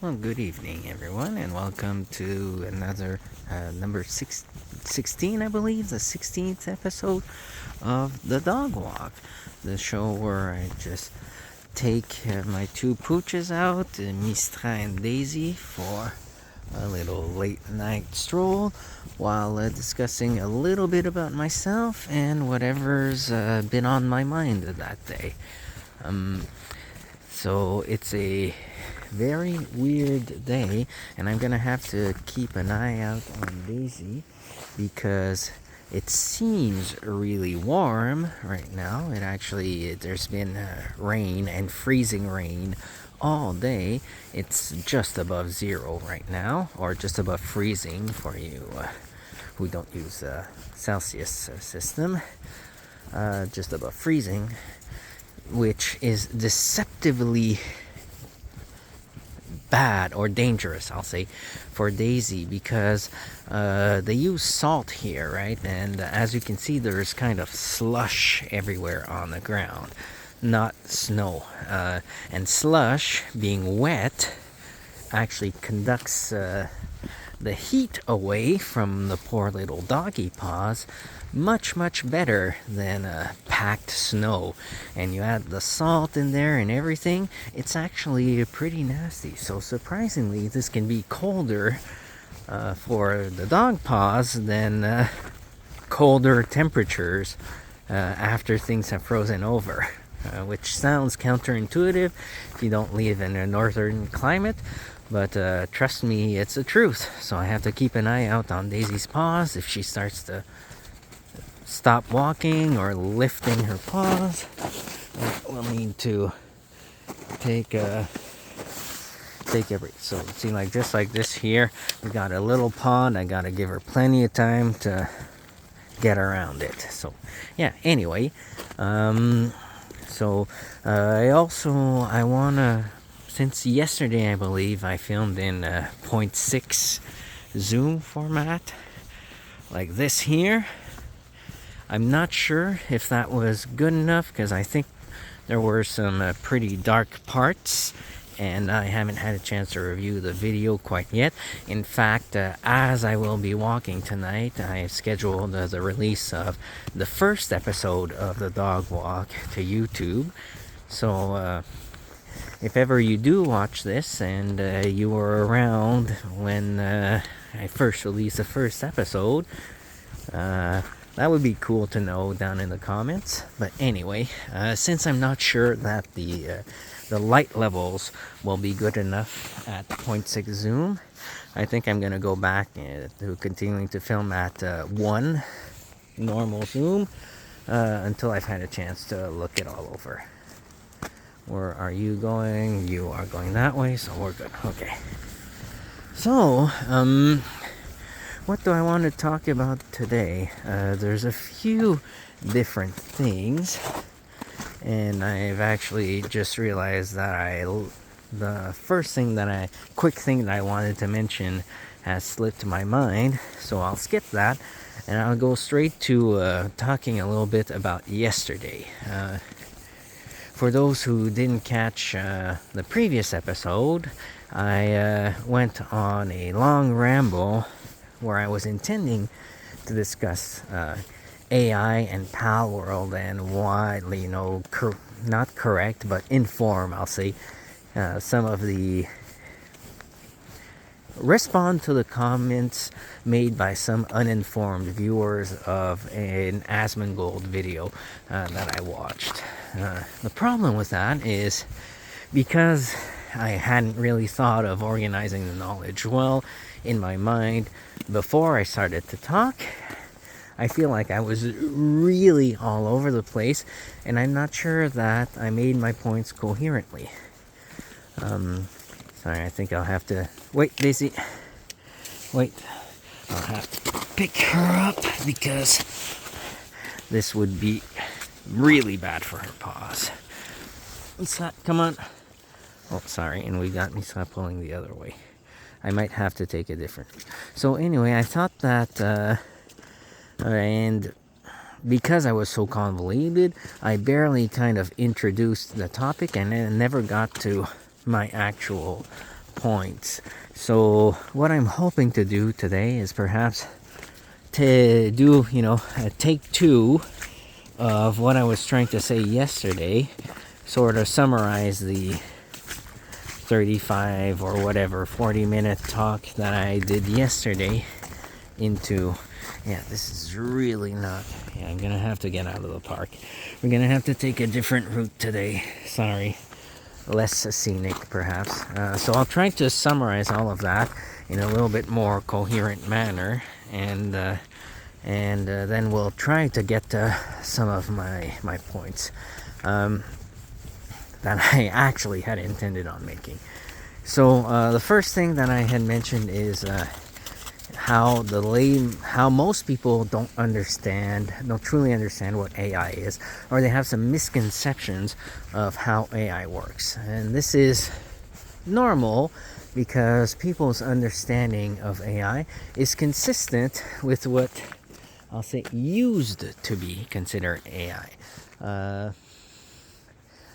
Well, good evening, everyone, and welcome to another number 16, I believe, the 16th episode of The Dog Walk, the show where I just take my two pooches out, Mistra and Daisy, for a little late night stroll while discussing a little bit about myself and whatever's been on my mind that day. So it's a very weird day, and I'm gonna have to keep an eye out on Daisy because it seems really warm right now. There's been rain and freezing rain all day. It's just above zero right now, or just above freezing for you who don't use the Celsius system. Just above freezing, which is deceptively bad or dangerous, I'll say, for Daisy because they use salt here, right? And as you can see, there's kind of slush everywhere on the ground, not snow. And slush, being wet, actually conducts the heat away from the poor little doggy paws much better than packed snow. And you add the salt in there and everything, it's actually pretty nasty. So surprisingly, this can be colder for the dog paws than colder temperatures after things have frozen over. Which sounds counterintuitive if you don't live in a northern climate, but trust me, it's the truth. So I have to keep an eye out on Daisy's paws. If she starts to stop walking or lifting her paws, we'll need to take a break. So see, like just like this here, we got a little pond. I gotta give her plenty of time to get around it. So yeah, anyway, I wanna, since yesterday I believe I filmed in 0.6 zoom format like this here. I'm not sure if that was good enough because I think there were some pretty dark parts, and I haven't had a chance to review the video quite yet. In fact, as I will be walking tonight, I have scheduled the release of the first episode of the dog walk to YouTube. So if ever you do watch this and you were around when I first released the first episode, that would be cool to know down in the comments. But anyway, since I'm not sure that the light levels will be good enough at 0.6 zoom, I think I'm gonna go back to continuing to film at 1 normal zoom until I've had a chance to look it all over. Where are you going? You are going that way, so we're good. Okay. So, what do I want to talk about today? There's a few different things, and I've actually just realized that the quick thing that I wanted to mention has slipped my mind, so I'll skip that, and I'll go straight to talking a little bit about yesterday. For those who didn't catch the previous episode, I went on a long ramble where I was intending to discuss AI and Pal World and widely, not correct, but inform, I'll say, some of the respond to the comments made by some uninformed viewers of an Asmongold video that I watched. The problem with that is because I hadn't really thought of organizing the knowledge well in my mind before I started to talk, I feel like I was really all over the place, and I'm not sure that I made my points coherently. Sorry, I think I'll have to... Wait, Daisy. Wait. I'll have to pick her up because this would be really bad for her paws. Come on. Oh, sorry, and we got me stop pulling the other way. I might have to take a different... So anyway, I thought that... and because I was so convoluted, I barely kind of introduced the topic and then never got to my actual points. So what I'm hoping to do today is perhaps to do, a take two of what I was trying to say yesterday, sort of summarize the 35 or whatever 40-minute talk that I did yesterday into, this is really not, I'm gonna have to get out of the park. We're gonna have to take a different route today. Sorry. Less scenic, perhaps. So I'll try to summarize all of that in a little bit more coherent manner, and then we'll try to get to some of my points that I actually had intended on making. So the first thing that I had mentioned is how most people don't truly understand what AI is, or they have some misconceptions of how AI works. And this is normal because people's understanding of AI is consistent with what I'll say used to be considered AI.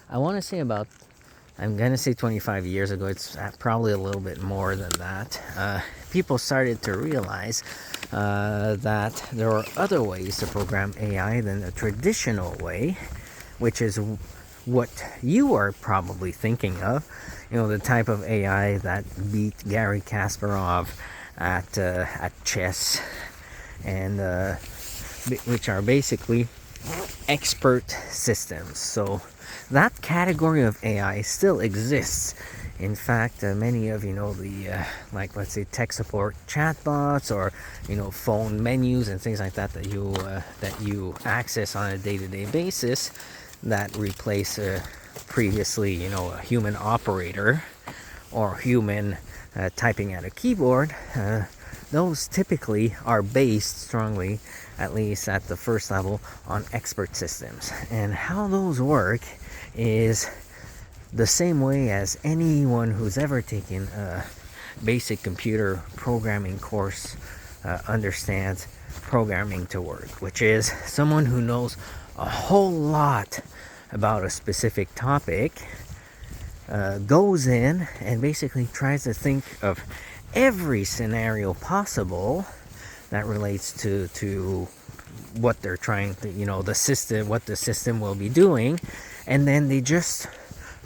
I want to say I'm going to say 25 years ago, it's probably a little bit more than that. People started to realize that there are other ways to program AI than the traditional way, which is what you are probably thinking of. The type of AI that beat Gary Kasparov at chess, and which are basically expert systems. So that category of AI still exists. In fact, many of the let's say tech support chatbots, or phone menus and things like that that you access on a day-to-day basis, that replace previously a human operator or human typing at a keyboard. Those typically are based strongly, at least at the first level, on expert systems. And how those work is the same way as anyone who's ever taken a basic computer programming course understands programming to work, which is someone who knows a whole lot about a specific topic goes in and basically tries to think of every scenario possible that relates to what they're trying to, what the system will be doing, and then they just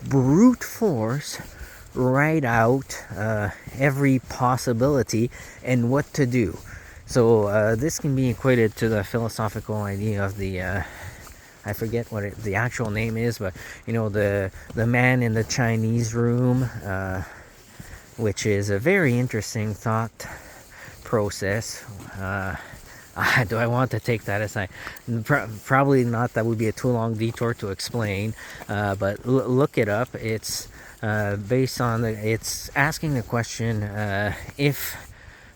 brute force write out every possibility and what to do. So this can be equated to the philosophical idea of the I forget what the actual name is, but the man in the Chinese room, which is a very interesting thought process. Do I want to take that aside? Probably not. That would be a too long detour to explain. But look it up. It's based on it's asking the question if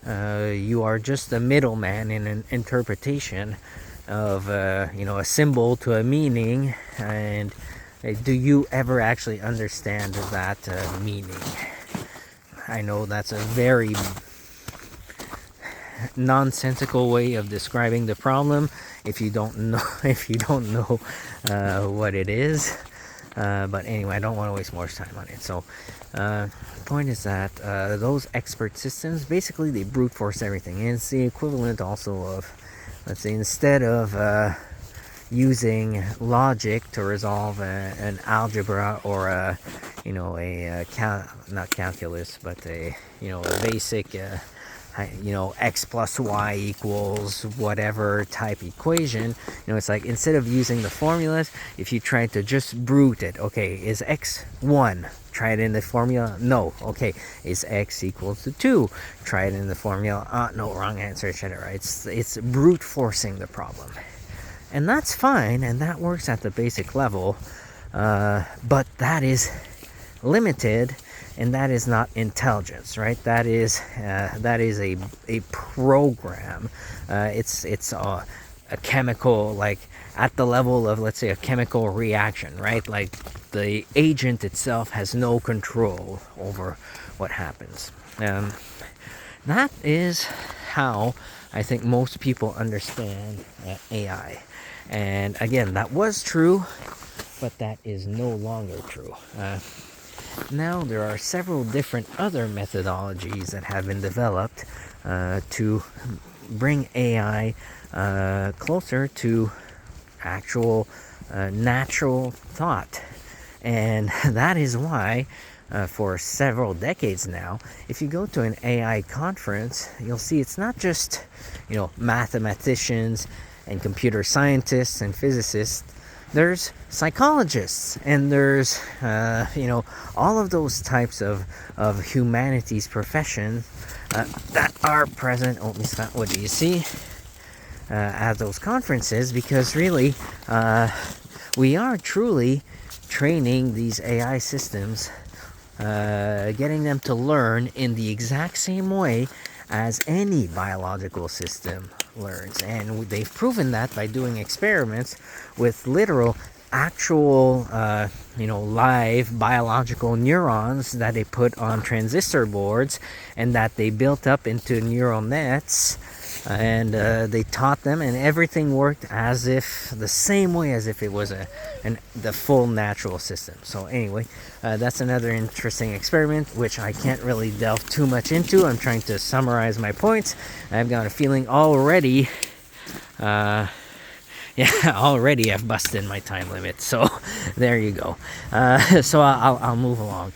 you are just a middleman in an interpretation of a symbol to a meaning, and do you ever actually understand that meaning? I know that's a very nonsensical way of describing the problem if you don't know what it is, but anyway, I don't want to waste more time on it. So the point is that those expert systems, basically they brute force everything, and it's the equivalent also of, let's say, instead of using logic to resolve an algebra, or not calculus, but a basic x plus y equals whatever type equation. It's like, instead of using the formulas, if you try to just brute it, okay, is x 1? Try it in the formula. No. Okay, is x equals to 2? Try it in the formula. No, wrong answer, etc. It's brute forcing the problem, and that's fine, and that works at the basic level, but that is limited, and that is not intelligence, right? That is a program. It's a chemical, like at the level of, let's say, a chemical reaction, right? Like the agent itself has no control over what happens. That is how I think most people understand AI. And again, that was true, but that is no longer true. Now there are several different other methodologies that have been developed to bring AI closer to actual natural thought. And that is why for several decades now, if you go to an AI conference, you'll see it's not just, mathematicians and computer scientists and physicists. There's psychologists, and there's all of those types of humanities professions that are present. Oh, what do you see at those conferences? Because really, we are truly training these AI systems, getting them to learn in the exact same way as any biological system learns. And they've proven that by doing experiments with literal, actual, live biological neurons that they put on transistor boards and that they built up into neural nets. And they taught them, and everything worked as if the same way as if it was the full natural system. So anyway, that's another interesting experiment which I can't really delve too much into. I'm trying to summarize my points. I've got a feeling already already I've busted my time limit, so there you go. So I'll move along.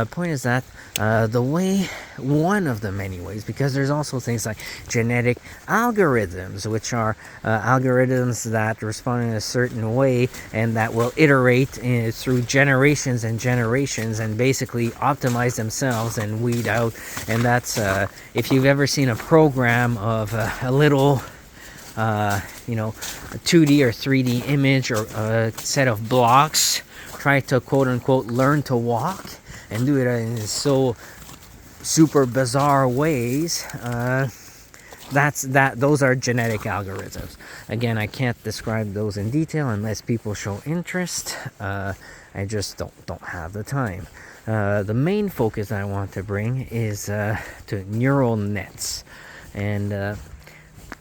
Point is that the way, one of the many ways, because there's also things like genetic algorithms, which are algorithms that respond in a certain way and that will iterate through generations and generations and basically optimize themselves and weed out. And that's, if you've ever seen a program of a little a 2D or 3D image or a set of blocks, try to quote unquote learn to walk and do it in so super bizarre ways, those are genetic algorithms. Again, I can't describe those in detail unless people show interest. I just don't have the time. The main focus I want to bring is to neural nets, and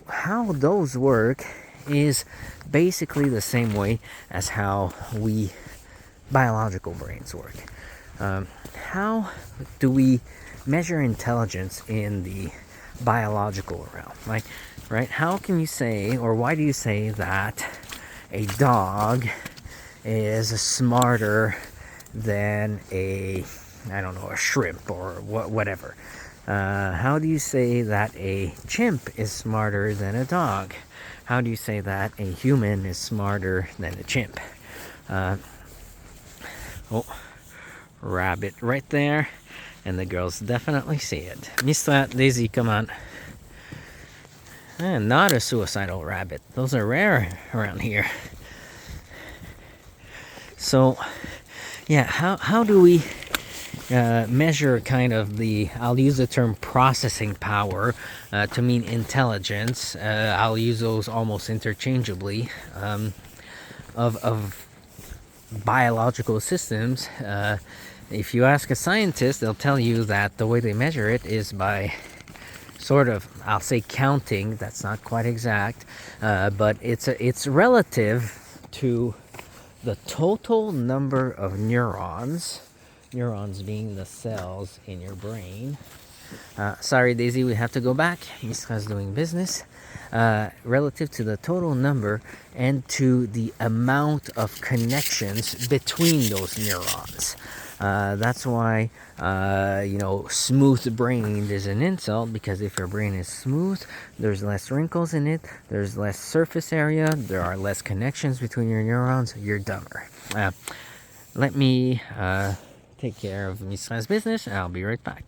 how those work is basically the same way as how we biological brains work. How do we measure intelligence in the biological realm? Right? How can you say, or why do you say that a dog is smarter than a shrimp or whatever? How do you say that a chimp is smarter than a dog? How do you say that a human is smarter than a chimp? Rabbit right there, and the girls definitely see it. Mr. Daisy, come on. Not a suicidal rabbit. Those are rare around here. So, yeah, how do we measure kind of I'll use the term processing power to mean intelligence. I'll use those almost interchangeably, of biological systems. If you ask a scientist, they'll tell you that the way they measure it is by sort of, I'll say counting. That's not quite exact, but it's relative to the total number of neurons being the cells in your brain. Sorry, Daisy, we have to go back. Mistra's doing business. Relative to the total number and to the amount of connections between those neurons. That's why, smooth-brained is an insult, because if your brain is smooth, there's less wrinkles in it, there's less surface area, there are less connections between your neurons, you're dumber. Let me take care of Mistra's business, I'll be right back.